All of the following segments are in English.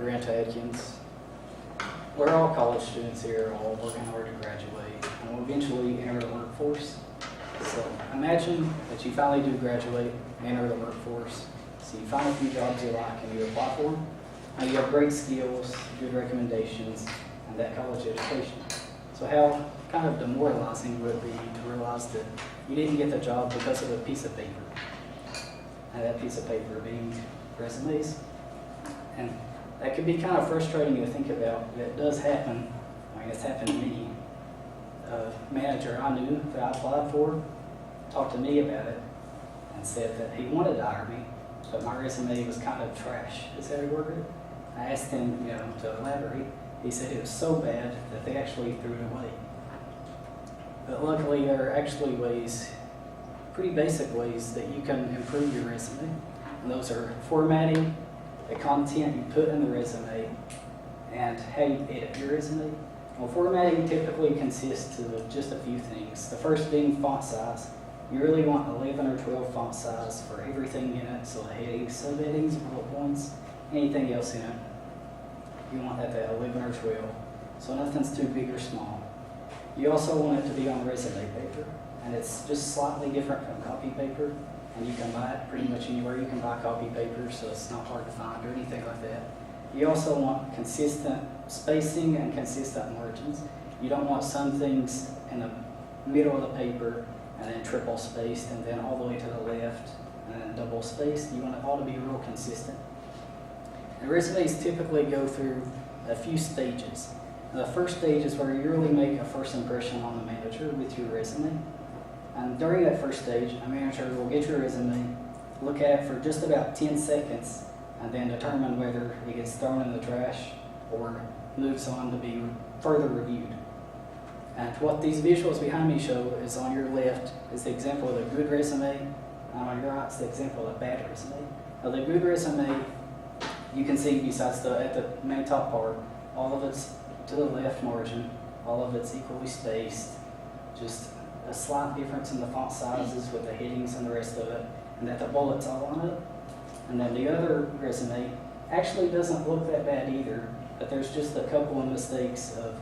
Brent Adkins. We're all college students here, all working hard to graduate, and will eventually enter the workforce. So imagine that you finally do graduate, enter the workforce. So you find a few jobs you like and you apply for them, and you have great skills, good recommendations, and that college education. So how kind of demoralizing would it be to realize that you didn't get the job because of a piece of paper, and that piece of paper being resumes? And that could be kind of frustrating to think about, but it does happen. I mean, it's happened to me. A manager I knew that I applied for talked to me about it and said that he wanted to hire me, but my resume was kind of trash, is how he worded it. I asked him, to elaborate. He said it was so bad that they actually threw it away. But luckily, there are actually ways, pretty basic ways, that you can improve your resume. And those are formatting, the content you put in the resume, and how you edit your resume. Well, formatting typically consists of just a few things. The first being font size. You really want 11 or 12 font size for everything in it, so the headings, subheadings, bullet points, anything else in it. You want that at 11 or 12, so nothing's too big or small. You also want it to be on resume paper, and it's just slightly different from copy paper, and you can buy it pretty much anywhere. You can buy copy paper, so it's not hard to find or anything like that. You also want consistent spacing and consistent margins. You don't want some things in the middle of the paper and then triple spaced and then all the way to the left and then double spaced. You want it all to be real consistent. And resumes typically go through a few stages. And the first stage is where you really make a first impression on the manager with your resume. And during that first stage, a manager will get your resume, look at it for just about 10 seconds, and then determine whether it gets thrown in the trash or moves on to be further reviewed. And what these visuals behind me show is on your left is the example of a good resume, and on your right is the example of a bad resume. Now the good resume, you can see besides at the main top part, all of it's to the left margin, all of it's equally spaced, just a slight difference in the font sizes with the headings and the rest of it, and that the bullets all on it. And then the other resume actually doesn't look that bad either, but there's just a couple of mistakes of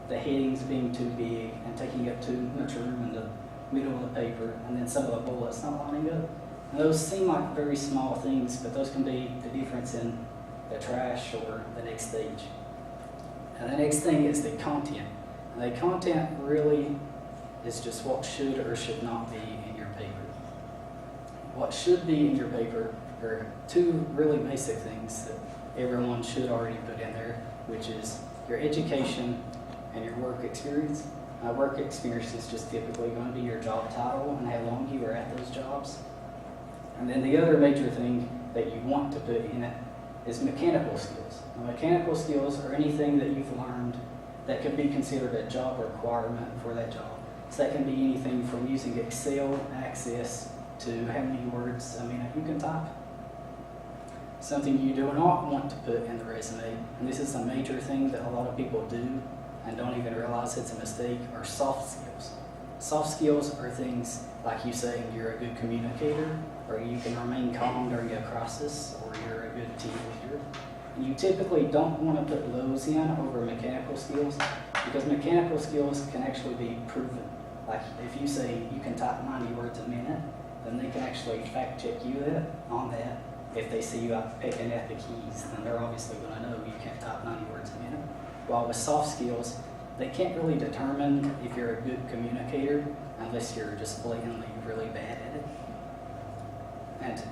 the headings being too big and taking up too much room in the middle of the paper, and then some of the bullets not lining up. And those seem like very small things, but those can be the difference in the trash or the next stage. And the next thing is the content. And the content really is just what should or should not be in your paper. What should be in your paper are two really basic things that everyone should already put in there, which is your education and your work experience. Work experience is just typically going to be your job title and how long you were at those jobs. And then the other major thing that you want to put in it is mechanical skills. Now, mechanical skills are anything that you've learned that could be considered a job requirement for that job. So that can be anything from using Excel, Access, to how many words a minute you can type. Something you do not want to put in the resume, and this is a major thing that a lot of people do and don't even realize it's a mistake, are soft skills. Soft skills are things like you saying you're a good communicator, or you can remain calm during a crisis, or you're a good team leader. And you typically don't want to put those in over mechanical skills, because mechanical skills can actually be proven. Like if you say you can type 90 words a minute, then they can actually fact check you on that. If they see you out picking at the keys, then they're obviously going to know you can't type 90 words a minute. While with soft skills, they can't really determine if you're a good communicator unless you're just blatantly really bad at it. And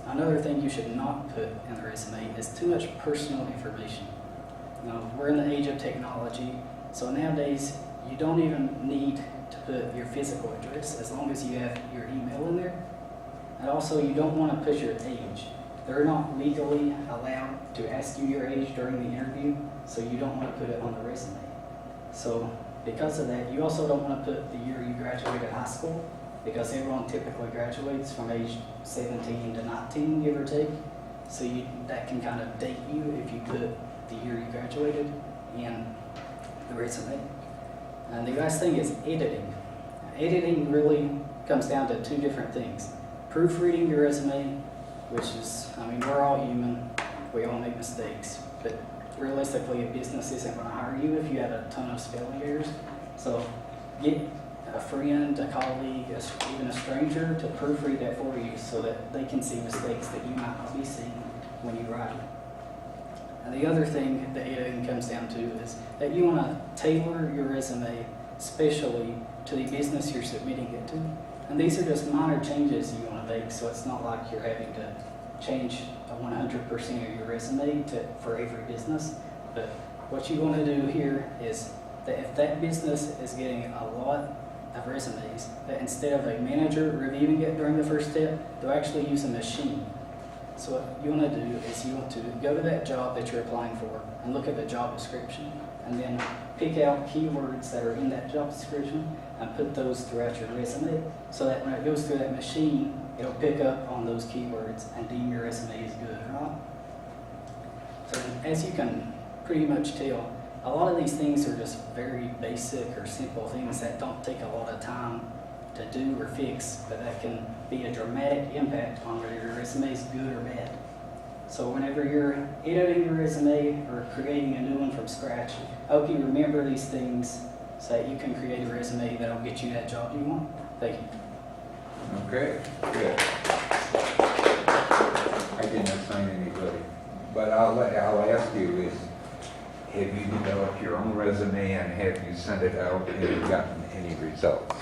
another thing you should not put in the resume is too much personal information. Now, we're in the age of technology, so nowadays you don't even need to put your physical address as long as you have your email in there. And also, you don't want to put your age. They're not legally allowed to ask you your age during the interview, so you don't want to put it on the resume. So because of that, you also don't want to put the year you graduated high school, because everyone typically graduates from age 17 to 19, give or take. So that can kind of date you if you put the year you graduated in the resume. And the last thing is editing. Editing really comes down to two different things. Proofreading your resume, which is, we're all human, we all make mistakes, but realistically, a business isn't going to hire you if you have a ton of spelling errors. So get a friend, a colleague, even a stranger to proofread that for you so that they can see mistakes that you might not be seeing when you write it. And the other thing that editing comes down to is that you want to tailor your resume especially to the business you're submitting it to. And these are just minor changes you want to make, so it's not like you're having to change 100% of your resume for every business. But what you want to do here is that if that business is getting a lot of resumes, that instead of a manager reviewing it during the first step, they'll actually use a machine. So what you want to do is you want to go to that job that you're applying for and look at the job description, and then pick out keywords that are in that job description and put those throughout your resume so that when it goes through that machine, it'll pick up on those keywords and deem your resume as good, right? So as you can pretty much tell, a lot of these things are just very basic or simple things that don't take a lot of time to do or fix, but that can be a dramatic impact on whether your resume is good or bad. So whenever you're editing your resume or creating a new one from scratch, I hope you remember these things so that you can create a resume that'll get you that job you want. Thank you. Okay, good. I didn't assign anybody, but I'll ask you is, have you developed your own resume and have you sent it out and gotten any results?